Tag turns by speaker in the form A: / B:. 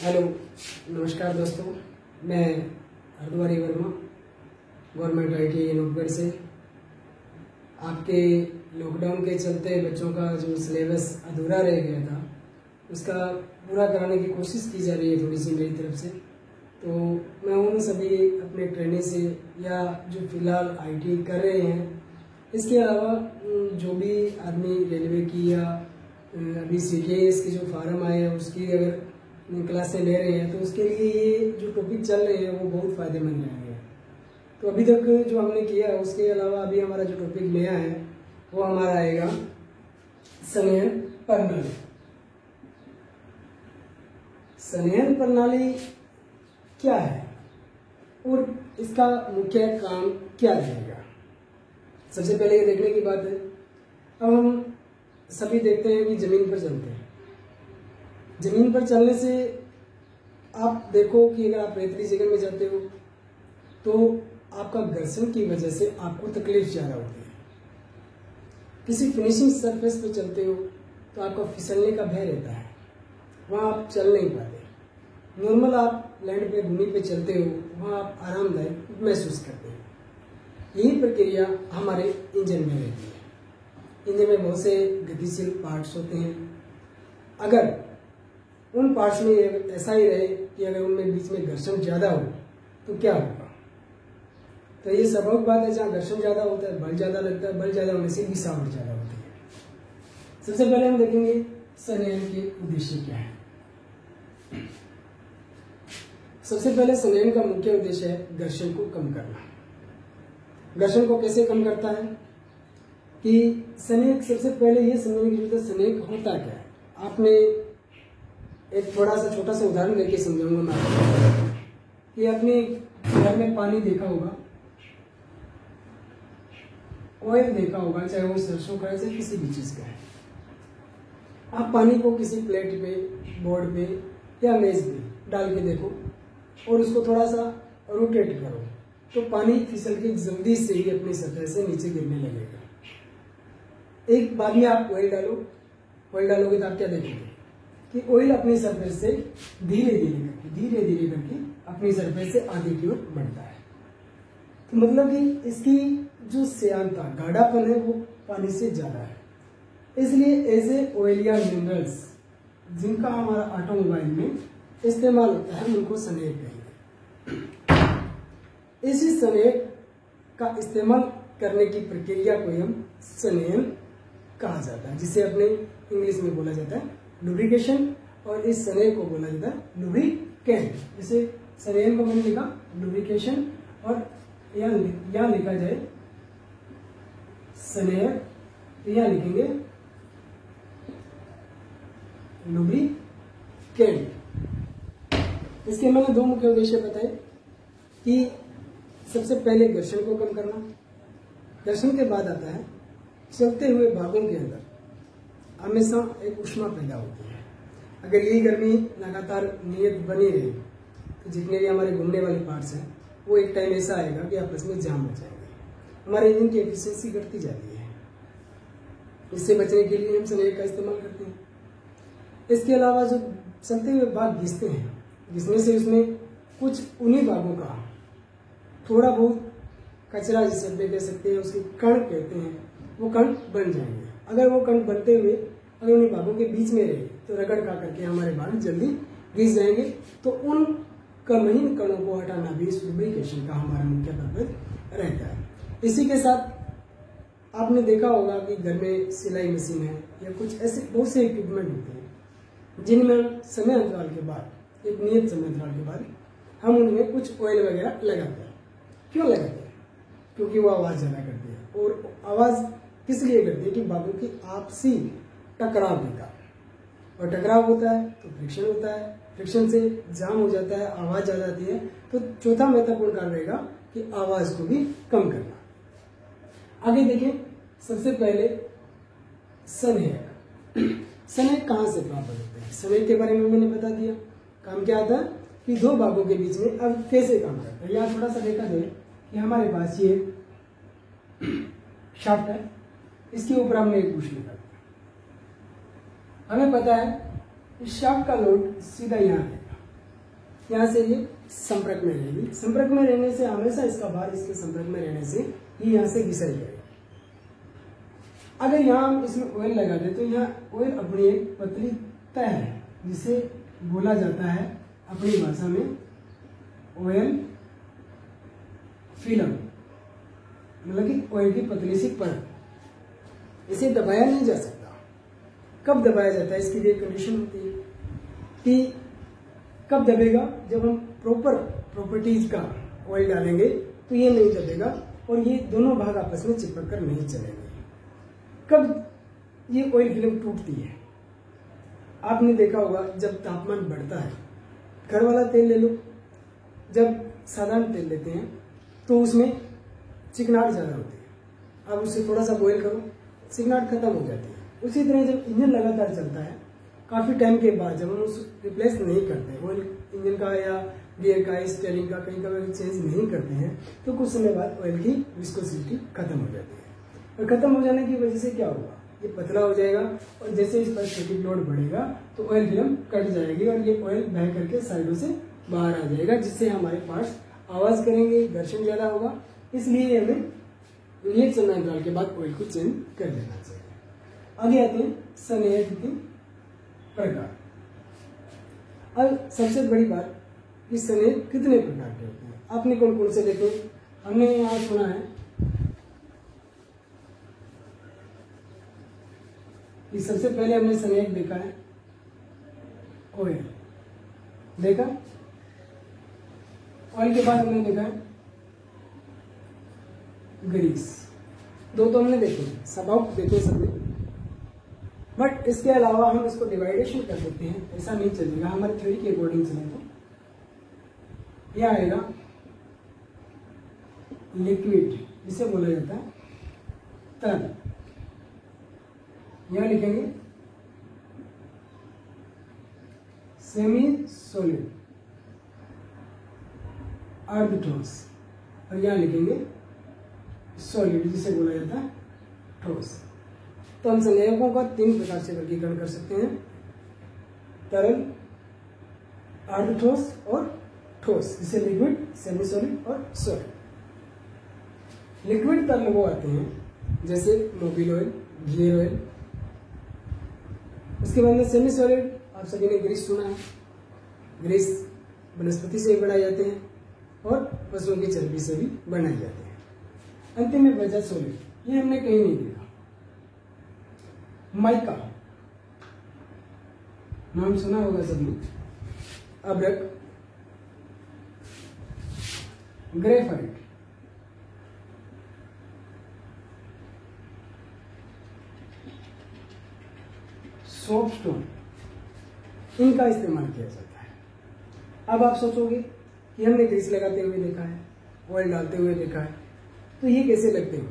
A: Hello, नमस्कार दोस्तों। मैं हरद्वारी वर्मा, गवर्नमेंट ITI नोटगढ़ से। आपके लॉकडाउन के चलते बच्चों का जो सिलेबस अधूरा रह गया था उसका पूरा कराने की कोशिश की जा रही है थोड़ी सी मेरी तरफ से। तो मैं उन सभी अपने ट्रेनिंग से या जो फिलहाल ITI कर रहे हैं, इसके अलावा जो भी आदमी रेलवे की या अभी CTS के जो फार्म आए हैं उसकी अगर क्लासें ले रहे हैं तो उसके लिए ये जो टॉपिक चल रहे हैं वो बहुत फ़ायदेमंद रहेंगे। तो अभी तक जो हमने किया है उसके अलावा अभी हमारा जो टॉपिक नया है वो हमारा आएगा संवहन प्रणाली। संवहन प्रणाली क्या है और इसका मुख्य काम क्या रहेगा, सबसे पहले ये देखने की बात है। अब हम सभी देखते हैं कि जमीन पर चलते हैं। जमीन पर चलने से आप देखो कि अगर आप रेतीली जगह में जाते हो तो आपका घर्षण की वजह से आपको तकलीफ ज़्यादा होती है। किसी फिनिशिंग सरफेस पर चलते हो तो आपका फिसलने का भय रहता है, वहाँ आप चल नहीं पाते। नॉर्मल आप लैंड पे भूमि पे चलते हो, वहाँ आप आरामदायक महसूस करते हैं। यही प्रक्रिया हमारे इंजन में रहती है। इंजन में बहुत से गतिशील पार्ट्स होते हैं। अगर उन पार्ट्स में ऐसा ही रहे कि अगर उनमें बीच में घर्षण ज़्यादा हो तो क्या होगा। तो ये स्वाभाविक बात है, जहाँ घर्षण ज़्यादा होता है बल ज़्यादा लगता है, बल ज़्यादा होने से घिसावट ज़्यादा होती है। सबसे पहले हम देखेंगे संवहन के उद्देश्य क्या है। सबसे पहले संवहन का मुख्य उद्देश्य है घर्षण को कम करना। घर्षण को कैसे कम करता है कि संवेग, सबसे पहले ये समझने की जरूरत है संवेग होता क्या है। आपने एक थोड़ा सा छोटा सा उदाहरण देके समझाऊंगा मैं आपको कि अपने घर में पानी देखा होगा, ऑयल देखा होगा, चाहे वो सरसों का है चाहे किसी भी चीज का है। आप पानी को किसी प्लेट पे, बोर्ड पे या मेज पे डाल के देखो और उसको थोड़ा सा रोटेट करो तो पानी फिसल के जल्दी से ही अपनी सतह से नीचे गिरने लगेगा। एक बाद में आप ऑयल डालोगे तो आप क्या देखोगे कि ऑयल अपनी सरफेस से धीरे धीरे करके अपनी सरफेस से आगे की ओर बढ़ता है। तो मतलब कि इसकी जो श्यानता, गाढ़ापन है वो पानी से ज्यादा है। इसलिए ऐसे ऑयल या मिनरल्स जिनका हमारा ऑटोमोबाइल में इस्तेमाल होता है उनको संवेग कहेंगे। इसी संवेग का इस्तेमाल करने की प्रक्रिया को हम संवहन कहा जाता है, जिसे अपने इंग्लिश में बोला जाता है लुब्रिकेशन, और इस संवेग को बोला जाता है लुब्रिकेंट। जैसे संवहन को मैंने लिखा लुब्रिकेशन और यहाँ लिखा जाए संवेग, तो यहाँ लिखेंगे लुब्रिकेंट। इसके मैंने दो मुख्य उद्देश्य बताए कि सबसे पहले घर्षण को कम करना। घर्षण के बाद आता है चलते हुए भागों के अंदर हमेशा एक ऊष्मा पैदा होती है। अगर यही गर्मी लगातार नियत बनी रहे तो जितने भी हमारे घूमने वाले पार्ट्स हैं वो एक टाइम ऐसा आएगा कि आपस में जाम हो जाएंगे, हमारे इंजन की एफिशिएंसी घटती जाती है। इससे बचने के लिए हम संवेग का इस्तेमाल करते हैं। इसके अलावा जो चलते हुए भाग घिसते हैं, घिसने से उसमें कुछ उन्हीं भागों का थोड़ा बहुत कचरा जिसे आप कह सकते हैं, उसके कण कहते हैं, वो कण बन जाएंगे। अगर वो कण बनते हुए अगर उन्हीं भागों के बीच में रहे तो रगड़ खा करके हमारे भाग जल्दी घिस जाएंगे। तो उन कणहीन कणों को हटाना भी इस लुब्रिकेशन का हमारा मुख्य पर्पज रहता है। इसी के साथ आपने देखा होगा कि घर में सिलाई मशीन है या कुछ ऐसे बहुत से इक्विपमेंट होते हैं जिनमें समय अंतराल के बाद, एक नियत समय अंतराल के बाद हम उनमें कुछ ऑयल वगैरह लगाते हैं। क्यों लगाते हैं? क्योंकि वो आवाज ज्यादा करती है। और आवाज किस लिए करती है कि भागों की आपसी टकराव देता है, और टकराव होता है तो फ्रिक्शन होता है, फ्रिक्शन से जाम हो जाता है, आवाज आ जाती है। तो चौथा महत्वपूर्ण कार्य रहेगा कि आवाज को भी कम करना। आगे देखें, सबसे पहले संवेग। संवेग कहाँ से प्राप्त होते हैं? संवेग के बारे में मैंने बता दिया। काम क्या आता है कि दो भागों के बीच में अब कैसे काम करता है। यहाँ थोड़ा सा देखा जाए कि हमारे पास ये शाफ्ट है, इसके ऊपर हमने एक पुश लगा। हमें पता है इस शाफ्ट का लोड सीधा यहाँ आएगा यहाँ से ये संपर्क में रहेगी। संपर्क में रहने से हमेशा इसका भार इसके संपर्क में रहने से ये यहाँ से घिसाई करेगा। अगर यहाँ हम इसमें ऑयल लगा दें तो यहाँ ऑयल अपनी एक पतली तह है जिसे बोला जाता है अपनी भाषा में ऑयल फिल्म, मतलब कि ऑयल की पतली सी परत। इसे दबाया नहीं जा सकता। कब दबाया जाता है इसकी भी एक कंडीशन होती है कि कब दबेगा, जब हम प्रॉपर प्रॉपर्टीज का ऑयल डालेंगे तो ये नहीं दबेगा और ये दोनों भाग आपस में चिपक कर नहीं चलेंगे। कब ये ऑयल फिल्म टूटती है, आपने देखा होगा जब तापमान बढ़ता है, घर वाला तेल ले लो, जब साधारण तेल लेते हैं तो उसमें चिकनाहट ज़्यादा होती है। अब उसे थोड़ा सा बॉईल करो, चिकनाहट खत्म हो जाती है। उसी तरह जब इंजन लगातार चलता है, काफ़ी टाइम के बाद जब हम उस रिप्लेस नहीं करते ऑयल इंजन का या गियर का, स्टीयरिंग का कहीं कभी चेंज नहीं करते हैं, तो कुछ समय बाद ऑयल की विस्कोसिटी खत्म हो जाती है। और खत्म हो जाने की वजह से क्या होगा, ये पतला हो जाएगा और जैसे इस पर स्टैटिक लोड बढ़ेगा तो ऑयल फिल्म कट जाएगी और ये ऑयल बह करके साइडों से बाहर आ जाएगा, जिससे हमारे पार्ट्स आवाज करेंगे, घर्षण ज्यादा होगा। इसलिए हमें एक समय अंतराल के बाद ऑयल को चेंज कर देना चाहिए। आगे आते हैं स्नेह के प्रकार। अब सबसे बड़ी बात, कि स्नेह कितने प्रकार के होते हैं, आपने कौन कौन से देखे। हमने यहाँ सुना है कि सबसे पहले हमने स्नेह देखा है ऑयल, देखा। ऑयल के बाद हमने देखा है ग्रीस। दो तो हमने देखे, सब आउट देखे सबने, बट इसके अलावा हम इसको डिवाइडेशन कर देते हैं, ऐसा नहीं चलेगा। हमारे थ्योरी के अकॉर्डिंग चले तो यह आएगा लिक्विड, जिसे बोला जाता है तरल। यहां लिखेंगे सेमी सॉलिड अर्धठोस, और यहां लिखेंगे सॉलिड, जिसे बोला जाता है ठोस। तो हम संयोजकों का 3 प्रकार से वर्गीकरण कर सकते हैं, तरल, अर्धठोस और ठोस, जिसे लिक्विड, सेमी सॉलिड और सॉलिड। लिक्विड तरल वो आते हैं जैसे मोबिल ऑयल, गियर ऑयल। उसके बाद में सेमी सॉलिड, आप सभी ने ग्रीस सुना है, ग्रीस वनस्पति से बनाए जाते हैं और पशुओं की चर्बी से भी बनाए जाते हैं। अंतिम में बचा सॉलिड, ये हमने कहीं नहीं देखा। माइका नाम सुना होगा सबने, अब्रक, ग्रेफाइट, सोपस्टोन, इनका इस्तेमाल किया जाता है। अब आप सोचोगे कि हमने ग्रीस लगाते हुए देखा है, ऑयल डालते हुए देखा है, तो ये कैसे लगते होंगे।